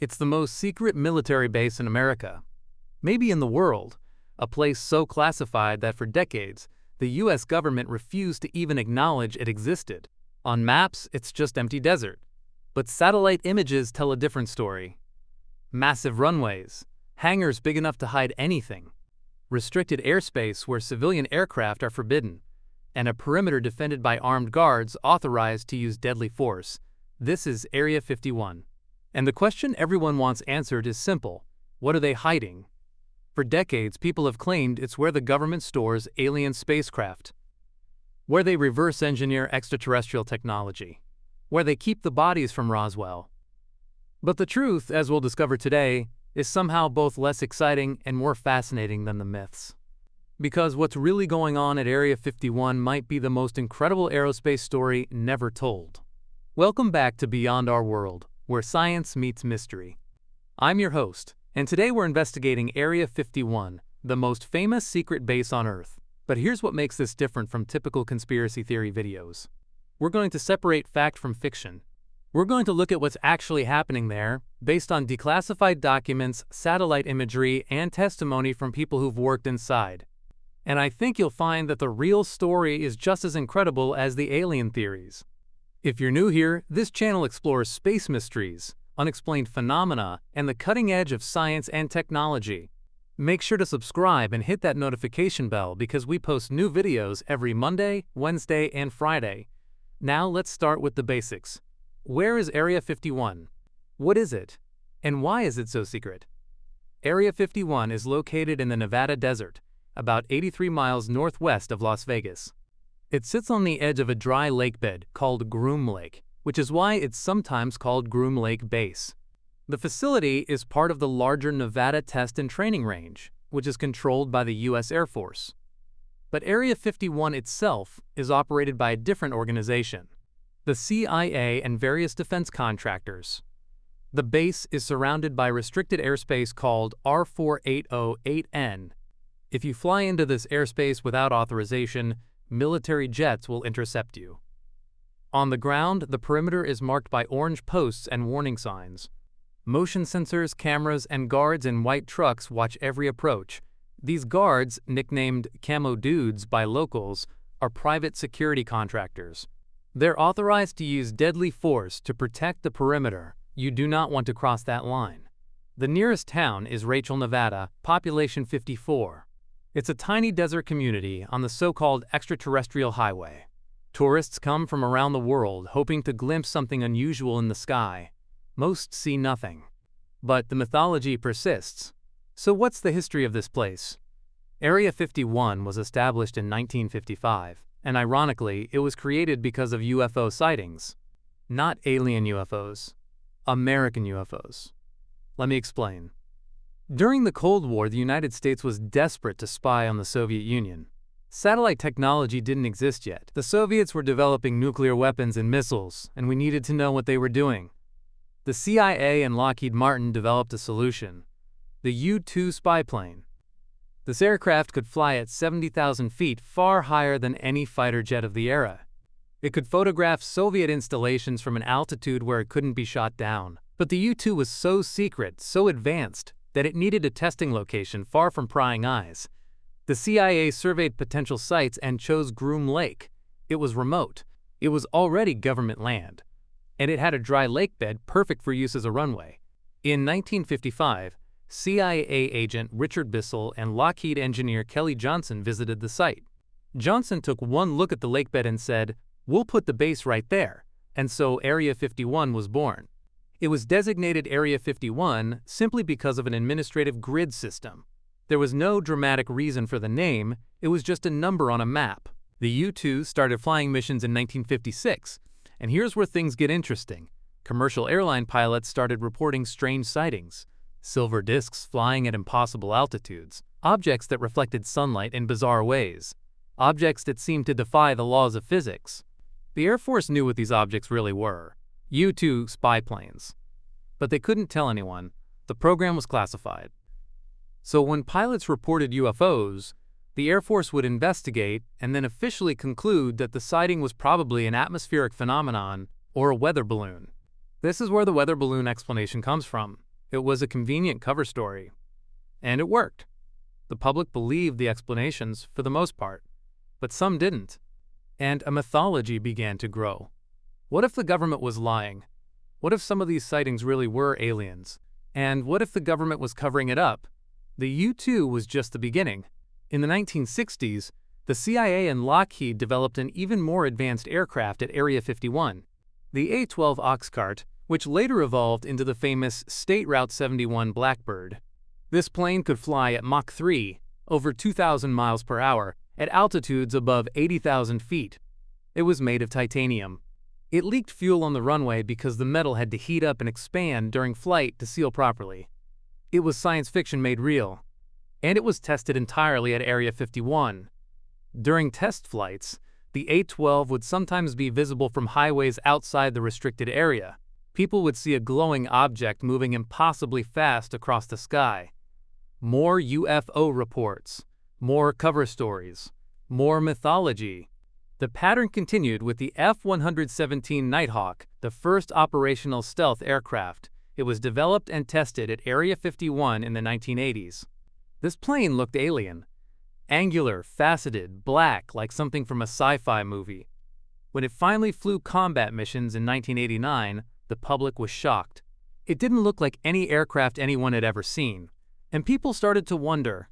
It's the most secret military base in America, maybe in the world, a place so classified that for decades, the U.S. government refused to even acknowledge it existed. On maps, it's just empty desert. But satellite images tell a different story. Massive runways, hangars big enough to hide anything, restricted airspace where civilian aircraft are forbidden, and a perimeter defended by armed guards authorized to use deadly force. This is Area 51. And the question everyone wants answered is simple: what are they hiding? For decades, people have claimed it's where the government stores alien spacecraft, where they reverse engineer extraterrestrial technology, where they keep the bodies from Roswell. But the truth, as we'll discover today, is somehow both less exciting and more fascinating than the myths. Because what's really going on at Area 51 might be the most incredible aerospace story never told. Welcome back to Beyond Our World, where science meets mystery. I'm your host, and today we're investigating Area 51, the most famous secret base on Earth. But here's what makes this different from typical conspiracy theory videos. We're going to separate fact from fiction. We're going to look at what's actually happening there, based on declassified documents, satellite imagery, and testimony from people who've worked inside. And I think you'll find that the real story is just as incredible as the alien theories. If you're new here, this channel explores space mysteries, unexplained phenomena, and the cutting edge of science and technology. Make sure to subscribe and hit that notification bell because we post new videos every Monday, Wednesday, and Friday. Now let's start with the basics. Where is Area 51? What is it? And why is it so secret? Area 51 is located in the Nevada desert, about 83 miles northwest of Las Vegas. It sits on the edge of a dry lakebed called Groom Lake, which is why it's sometimes called Groom Lake Base. The facility is part of the larger Nevada Test and Training Range, which is controlled by the U.S. Air Force. But Area 51 itself is operated by a different organization, the CIA and various defense contractors. The base is surrounded by restricted airspace called R4808N. If you fly into this airspace without authorization, military jets will intercept you. On the ground, the perimeter is marked by orange posts and warning signs. Motion sensors, cameras, and guards in white trucks watch every approach. These guards, nicknamed Camo Dudes by locals, are private security contractors. They're authorized to use deadly force to protect the perimeter. You do not want to cross that line. The nearest town is Rachel, Nevada, population 54. It's a tiny desert community on the so-called extraterrestrial highway. Tourists come from around the world hoping to glimpse something unusual in the sky. Most see nothing. But the mythology persists. So what's the history of this place? Area 51 was established in 1955, and ironically, it was created because of UFO sightings. Not alien UFOs. American UFOs. Let me explain. During the Cold War, the United States was desperate to spy on the Soviet Union. Satellite technology didn't exist yet. The Soviets were developing nuclear weapons and missiles, and we needed to know what they were doing. The CIA and Lockheed Martin developed a solution: the U-2 spy plane. This aircraft could fly at 70,000 feet, far higher than any fighter jet of the era. It could photograph Soviet installations from an altitude where it couldn't be shot down. But the U-2 was so secret, so advanced, that it needed a testing location far from prying eyes. The CIA surveyed potential sites and chose Groom Lake. It was remote. It was already government land. And it had a dry lakebed perfect for use as a runway. In 1955, CIA agent Richard Bissell and Lockheed engineer Kelly Johnson visited the site. Johnson took one look at the lakebed and said, "We'll put the base right there." And so Area 51 was born. It was designated Area 51 simply because of an administrative grid system. There was no dramatic reason for the name, it was just a number on a map. The U-2 started flying missions in 1956, and here's where things get interesting. Commercial airline pilots started reporting strange sightings. Silver discs flying at impossible altitudes, objects that reflected sunlight in bizarre ways, objects that seemed to defy the laws of physics. The Air Force knew what these objects really were: U-2 spy planes. But they couldn't tell anyone. The program was classified. So when pilots reported UFOs, the Air Force would investigate and then officially conclude that the sighting was probably an atmospheric phenomenon or a weather balloon. This is where the weather balloon explanation comes from. It was a convenient cover story. And it worked. The public believed the explanations for the most part, but some didn't. And a mythology began to grow. What if the government was lying? What if some of these sightings really were aliens? And what if the government was covering it up? The U-2 was just the beginning. In the 1960s, the CIA and Lockheed developed an even more advanced aircraft at Area 51, the A-12 Oxcart, which later evolved into the famous State Route 71 Blackbird. This plane could fly at Mach 3, over 2,000 miles per hour, at altitudes above 80,000 feet. It was made of titanium. It leaked fuel on the runway because the metal had to heat up and expand during flight to seal properly. It was science fiction made real. And it was tested entirely at Area 51. During test flights, the A-12 would sometimes be visible from highways outside the restricted area. People would see a glowing object moving impossibly fast across the sky. More UFO reports, more cover stories, more mythology. The pattern continued with the F-117 Nighthawk, the first operational stealth aircraft. It was developed and tested at Area 51 in the 1980s. This plane looked alien. Angular, faceted, black, like something from a sci-fi movie. When it finally flew combat missions in 1989, the public was shocked. It didn't look like any aircraft anyone had ever seen. And people started to wonder,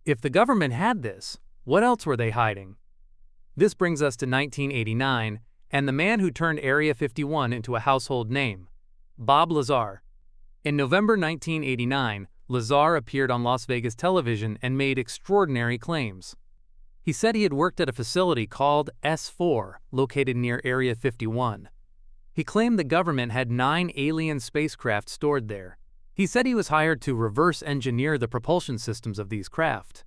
if the government had this, what else were they hiding? This brings us to 1989 and the man who turned Area 51 into a household name, Bob Lazar. In November 1989, Lazar appeared on Las Vegas television and made extraordinary claims. He said he had worked at a facility called S4, located near Area 51. He claimed the government had 9 alien spacecraft stored there. He said he was hired to reverse engineer the propulsion systems of these craft.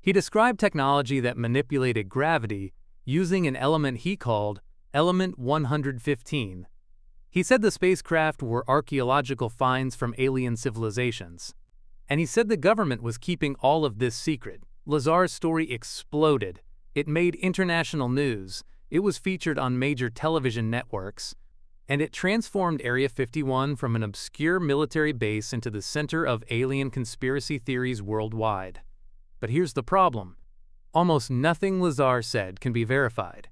He described technology that manipulated gravity using an element he called Element 115. He said the spacecraft were archaeological finds from alien civilizations. And he said the government was keeping all of this secret. Lazar's story exploded. It made international news. It was featured on major television networks. And it transformed Area 51 from an obscure military base into the center of alien conspiracy theories worldwide. But here's the problem. Almost nothing Lazar said can be verified.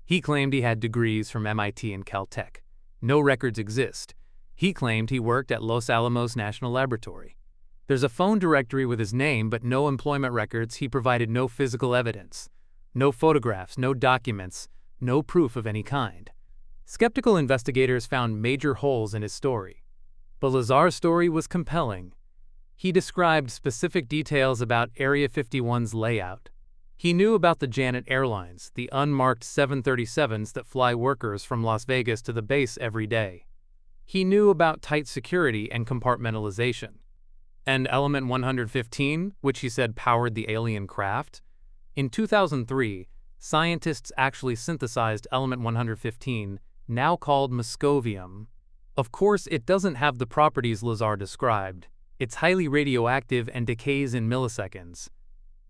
He claimed he had degrees from MIT and Caltech. No records exist. He claimed he worked at Los Alamos National Laboratory. There's a phone directory with his name, but no employment records. He provided no physical evidence. No photographs, no documents, no proof of any kind. Skeptical investigators found major holes in his story. But Lazar's story was compelling. He described specific details about Area 51's layout. He knew about the Janet Airlines, the unmarked 737s that fly workers from Las Vegas to the base every day. He knew about tight security and compartmentalization. And Element 115, which he said powered the alien craft? In 2003, scientists actually synthesized Element 115, now called moscovium. Of course, it doesn't have the properties Lazar described. It's highly radioactive and decays in milliseconds.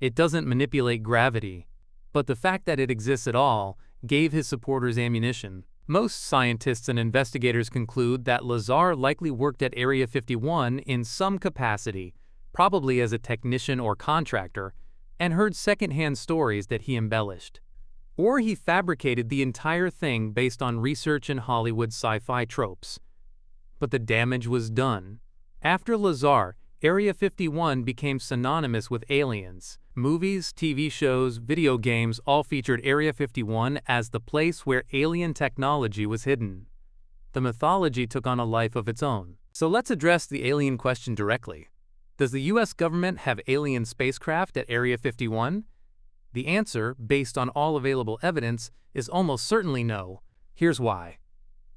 It doesn't manipulate gravity. But the fact that it exists at all gave his supporters ammunition. Most scientists and investigators conclude that Lazar likely worked at Area 51 in some capacity, probably as a technician or contractor, and heard secondhand stories that he embellished. Or he fabricated the entire thing based on research in Hollywood sci-fi tropes. But the damage was done. After Lazar, Area 51 became synonymous with aliens. Movies, TV shows, video games all featured Area 51 as the place where alien technology was hidden. The mythology took on a life of its own. So let's address the alien question directly. Does the US government have alien spacecraft at Area 51? The answer, based on all available evidence, is almost certainly no. Here's why.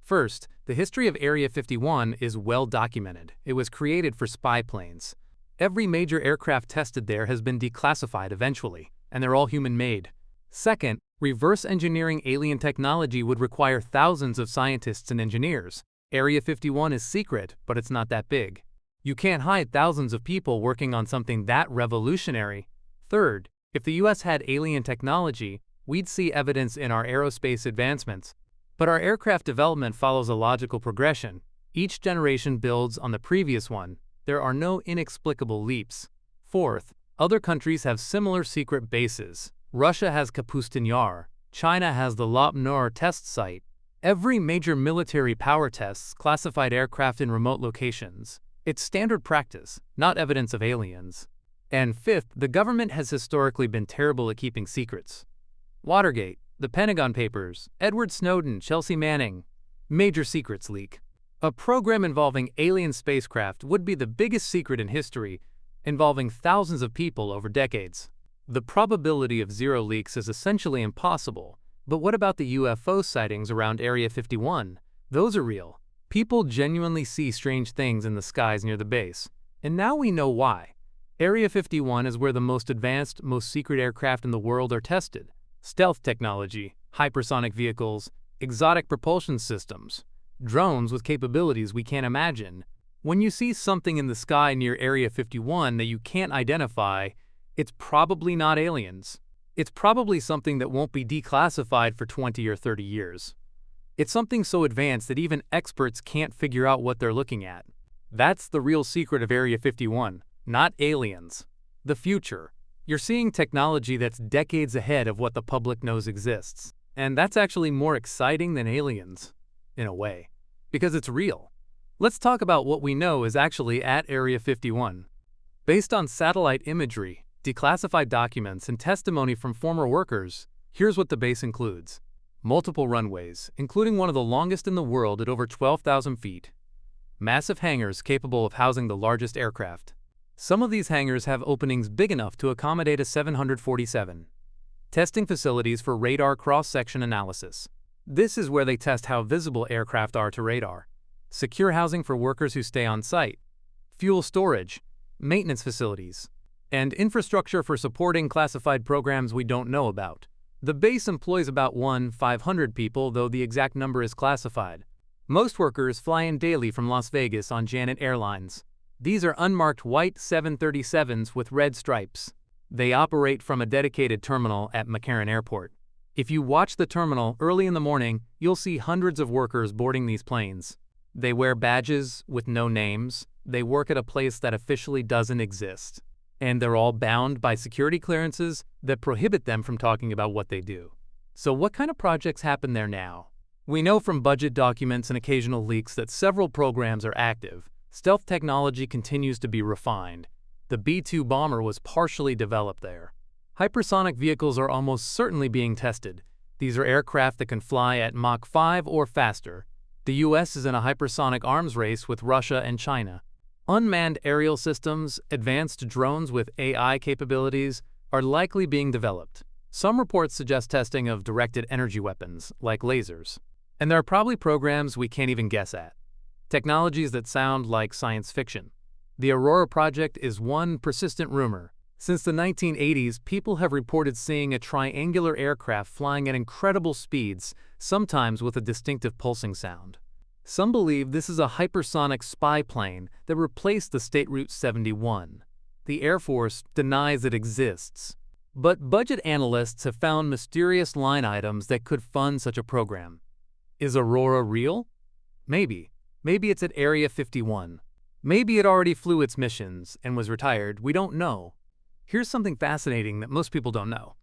First, the history of Area 51 is well documented. It was created for spy planes. Every major aircraft tested there has been declassified eventually, and they're all human-made. Second, reverse engineering alien technology would require thousands of scientists and engineers. Area 51 is secret, but it's not that big. You can't hide thousands of people working on something that revolutionary. Third, if the US had alien technology, we'd see evidence in our aerospace advancements. But our aircraft development follows a logical progression. Each generation builds on the previous one. there are no inexplicable leaps. Fourth, other countries have similar secret bases. Russia has Kapustin Yar. China has the Lop Nor test site. Every major military power tests classified aircraft in remote locations. It's standard practice, not evidence of aliens. And fifth, the government has historically been terrible at keeping secrets. Watergate, the Pentagon Papers, Edward Snowden, Chelsea Manning. Major secrets leak. A program involving alien spacecraft would be the biggest secret in history, involving thousands of people over decades. The probability of zero leaks is essentially impossible, but what about the UFO sightings around Area 51? Those are real. People genuinely see strange things in the skies near the base, and now we know why. Area 51 is where the most advanced, most secret aircraft in the world are tested. Stealth technology, hypersonic vehicles, exotic propulsion systems, drones with capabilities we can't imagine. When you see something in the sky near Area 51 that you can't identify, it's probably not aliens. It's probably something that won't be declassified for 20 or 30 years. It's something so advanced that even experts can't figure out what they're looking at. That's the real secret of Area 51, not aliens. The future. You're seeing technology that's decades ahead of what the public knows exists. And that's actually more exciting than aliens, in a way, because it's real. Let's talk about what we know is actually at Area 51. Based on satellite imagery, declassified documents, and testimony from former workers, here's what the base includes. Multiple runways, including one of the longest in the world at over 12,000 feet. Massive hangars capable of housing the largest aircraft. Some of these hangars have openings big enough to accommodate a 747. Testing facilities for radar cross-section analysis. This is where they test how visible aircraft are to radar. Secure housing for workers who stay on site. Fuel storage, maintenance facilities, and infrastructure for supporting classified programs we don't know about. The base employs about 500 people, though the exact number is classified. Most workers fly in daily from Las Vegas on Janet Airlines. These are unmarked white 737s with red stripes. They operate from a dedicated terminal at McCarran Airport. If you watch the terminal early in the morning, you'll see hundreds of workers boarding these planes. They wear badges with no names. They work at a place that officially doesn't exist. And they're all bound by security clearances that prohibit them from talking about what they do. So what kind of projects happen there now? We know from budget documents and occasional leaks that several programs are active. Stealth technology continues to be refined. The B-2 bomber was partially developed there. Hypersonic vehicles are almost certainly being tested. These are aircraft that can fly at Mach 5 or faster. The US is in a hypersonic arms race with Russia and China. Unmanned aerial systems, advanced drones with AI capabilities, are likely being developed. Some reports suggest testing of directed energy weapons, like lasers. And there are probably programs we can't even guess at. Technologies that sound like science fiction. The Aurora project is one persistent rumor. Since the 1980s, people have reported seeing a triangular aircraft flying at incredible speeds, sometimes with a distinctive pulsing sound. Some believe this is a hypersonic spy plane that replaced the State Route 71. The Air Force denies it exists. But budget analysts have found mysterious line items that could fund such a program. Is Aurora real? Maybe. Maybe it's at Area 51. Maybe it already flew its missions and was retired, we don't know. Here's something fascinating that most people don't know.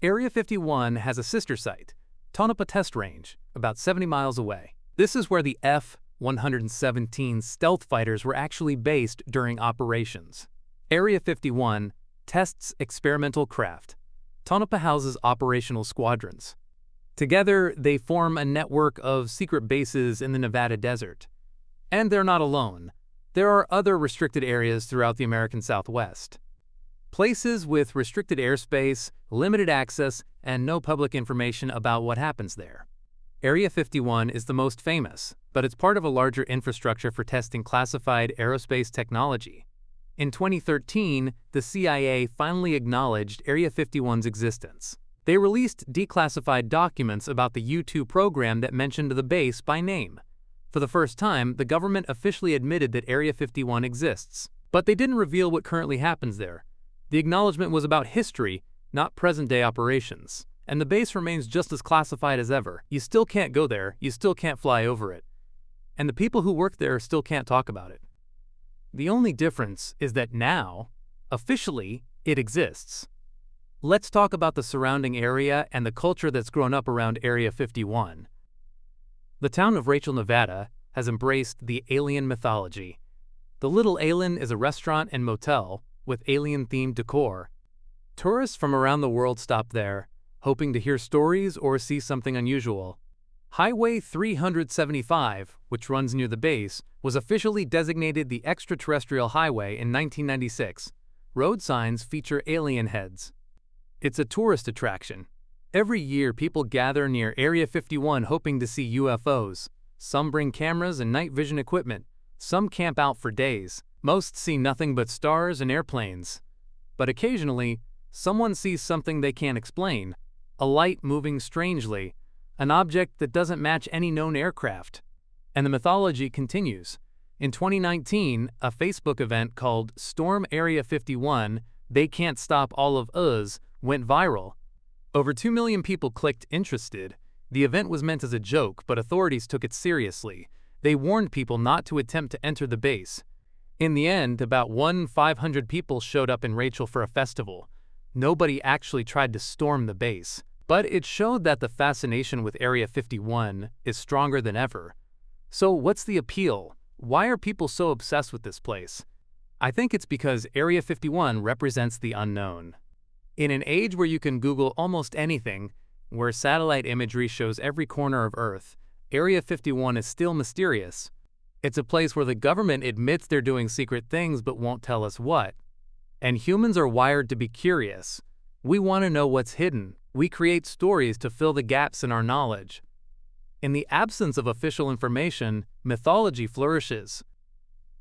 Area 51 has a sister site, Tonopah Test Range, about 70 miles away. This is where the F-117 stealth fighters were actually based during operations. Area 51 tests experimental craft. Tonopah houses operational squadrons. Together, they form a network of secret bases in the Nevada desert. And they're not alone. There are other restricted areas throughout the American Southwest. Places with restricted airspace, limited access, and no public information about what happens there. Area 51 is the most famous, but it's part of a larger infrastructure for testing classified aerospace technology. In 2013, the CIA finally acknowledged Area 51's existence. They released declassified documents about the U-2 program that mentioned the base by name. For the first time, the government officially admitted that Area 51 exists, but they didn't reveal what currently happens there. The acknowledgement was about history, not present-day operations. And the base remains just as classified as ever. You still can't go there, you still can't fly over it. And the people who work there still can't talk about it. The only difference is that now, officially, it exists. Let's talk about the surrounding area and the culture that's grown up around Area 51. The town of Rachel, Nevada, has embraced the alien mythology. The Little Alien is a restaurant and motel with alien-themed decor. Tourists from around the world stop there, hoping to hear stories or see something unusual. Highway 375, which runs near the base, was officially designated the extraterrestrial highway in 1996. Road signs feature alien heads. It's a tourist attraction. Every year, people gather near Area 51 hoping to see UFOs. Some bring cameras and night vision equipment. Some camp out for days. Most see nothing but stars and airplanes. But occasionally, someone sees something they can't explain. A light moving strangely. An object that doesn't match any known aircraft. And the mythology continues. In 2019, a Facebook event called Storm Area 51, They Can't Stop All of Us, went viral. Over 2 million people clicked interested. The event was meant as a joke, but authorities took it seriously. They warned people not to attempt to enter the base. In the end, about 500 people showed up in Rachel for a festival. Nobody actually tried to storm the base. But it showed that the fascination with Area 51 is stronger than ever. So what's the appeal? Why are people so obsessed with this place? I think it's because Area 51 represents the unknown. In an age where you can Google almost anything, where satellite imagery shows every corner of Earth, Area 51 is still mysterious. It's a place where the government admits they're doing secret things but won't tell us what. And humans are wired to be curious. We want to know what's hidden. We create stories to fill the gaps in our knowledge. In the absence of official information, mythology flourishes.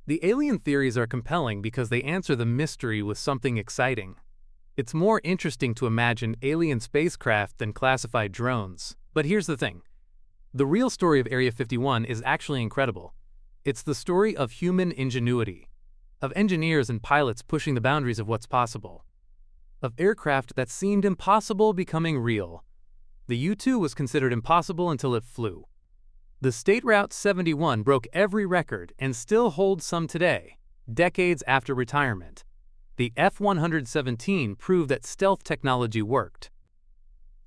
The alien theories are compelling because they answer the mystery with something exciting. It's more interesting to imagine alien spacecraft than classified drones. But here's the thing. The real story of Area 51 is actually incredible. It's the story of human ingenuity, of engineers and pilots pushing the boundaries of what's possible, of aircraft that seemed impossible becoming real. The U-2 was considered impossible until it flew. The State Route 71 broke every record and still holds some today, decades after retirement. The F-117 proved that stealth technology worked.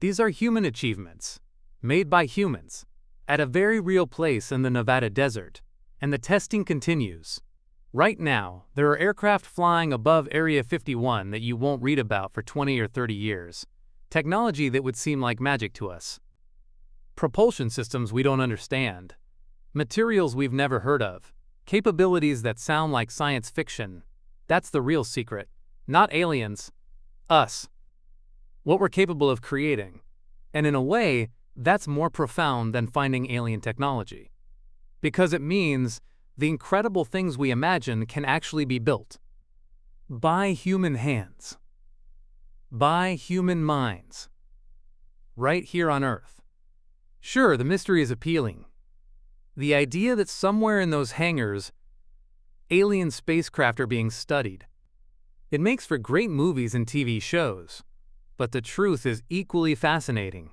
These are human achievements, made by humans, at a very real place in the Nevada desert, and the testing continues. Right now, there are aircraft flying above Area 51 that you won't read about for 20 or 30 years. Technology that would seem like magic to us. Propulsion systems we don't understand. Materials we've never heard of. Capabilities that sound like science fiction. That's the real secret. Not aliens. Us. What we're capable of creating. And in a way, that's more profound than finding alien technology. Because it means the incredible things we imagine can actually be built. By human hands. By human minds. Right here on Earth. Sure, the mystery is appealing. The idea that somewhere in those hangars, alien spacecraft are being studied. It makes for great movies and TV shows. But the truth is equally fascinating.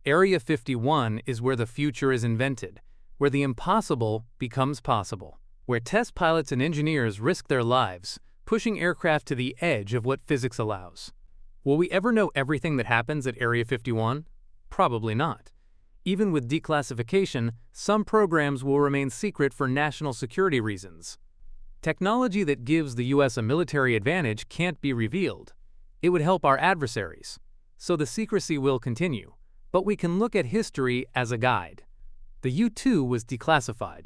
Area 51 is where the future is invented, where the impossible becomes possible, where test pilots and engineers risk their lives, pushing aircraft to the edge of what physics allows. Will we ever know everything that happens at Area 51? Probably not. Even with declassification, some programs will remain secret for national security reasons. Technology that gives the U.S. a military advantage can't be revealed. It would help our adversaries. So the secrecy will continue. But we can look at history as a guide. The U-2 was declassified.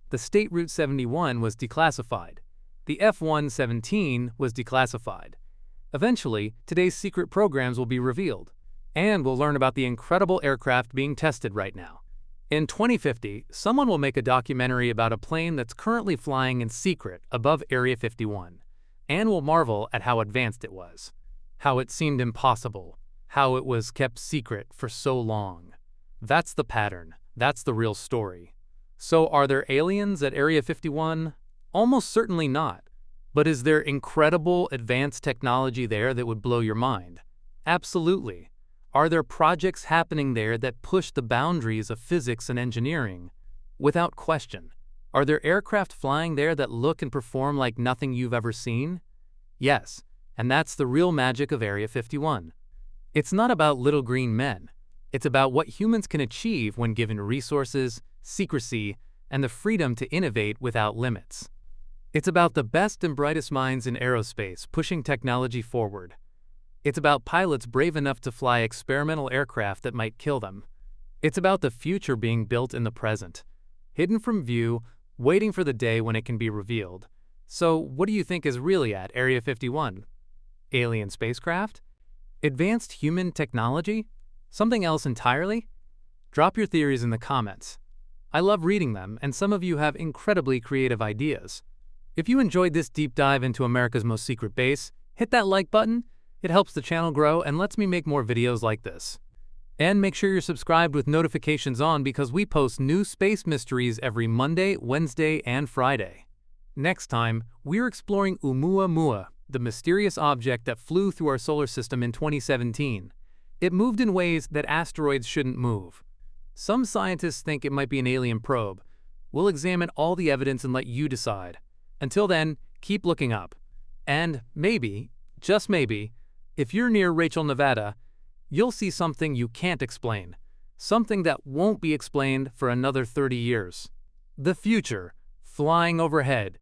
The State Route 71 was declassified. The F-117 was declassified. Eventually, today's secret programs will be revealed. And we'll learn about the incredible aircraft being tested right now. In 2050, someone will make a documentary about a plane that's currently flying in secret above Area 51. And we'll marvel at how advanced it was. How it seemed impossible. How it was kept secret for so long. That's the pattern. That's the real story. So are there aliens at Area 51? Almost certainly not. But is there incredible advanced technology there that would blow your mind? Absolutely. Are there projects happening there that push the boundaries of physics and engineering? Without question. Are there aircraft flying there that look and perform like nothing you've ever seen? Yes, and that's the real magic of Area 51. It's not about little green men. It's about what humans can achieve when given resources, secrecy, and the freedom to innovate without limits. It's about the best and brightest minds in aerospace pushing technology forward. It's about pilots brave enough to fly experimental aircraft that might kill them. It's about the future being built in the present, hidden from view, waiting for the day when it can be revealed. So, what do you think is really at Area 51? Alien spacecraft? Advanced human technology? Something else entirely? Drop your theories in the comments. I love reading them, and some of you have incredibly creative ideas. If you enjoyed this deep dive into America's most secret base, hit that like button. It helps the channel grow and lets me make more videos like this. And make sure you're subscribed with notifications on because we post new space mysteries every Monday, Wednesday, and Friday. Next time, we're exploring Oumuamua, the mysterious object that flew through our solar system in 2017. It moved in ways that asteroids shouldn't move. Some scientists think it might be an alien probe. We'll examine all the evidence and let you decide. Until then, keep looking up. And maybe, just maybe, if you're near Rachel, Nevada, you'll see something you can't explain. Something that won't be explained for another 30 years. The future, flying overhead,